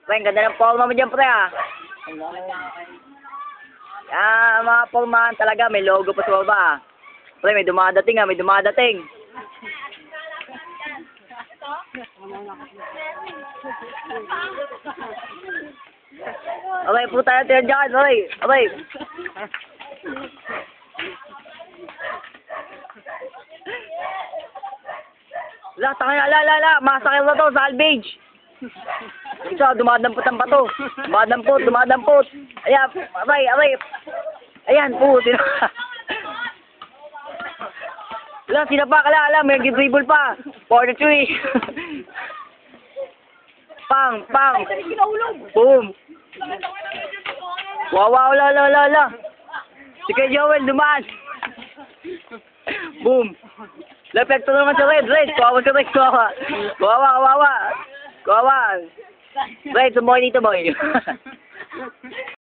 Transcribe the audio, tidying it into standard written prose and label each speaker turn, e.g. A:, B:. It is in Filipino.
A: Pre, ang ganda ng forma mo dyan, pre, ah. Mga formahan talaga, may logo pa sa baba, ah. Pre, may dumadating, ah, may dumadating. Okay, po tayo dyan, okay. Okay. Masakit na to, salvage. Isa, dumadampot ang bato. Dumadampot. Ayan, aray. Ayan, po, sinapak, may dribble pa. 43. Pang. Boom. Wow, Si Kuya Joel, dumaan. Boom. Lepekto naman sa Red. Kawawa. Red, sumoy dito, boy.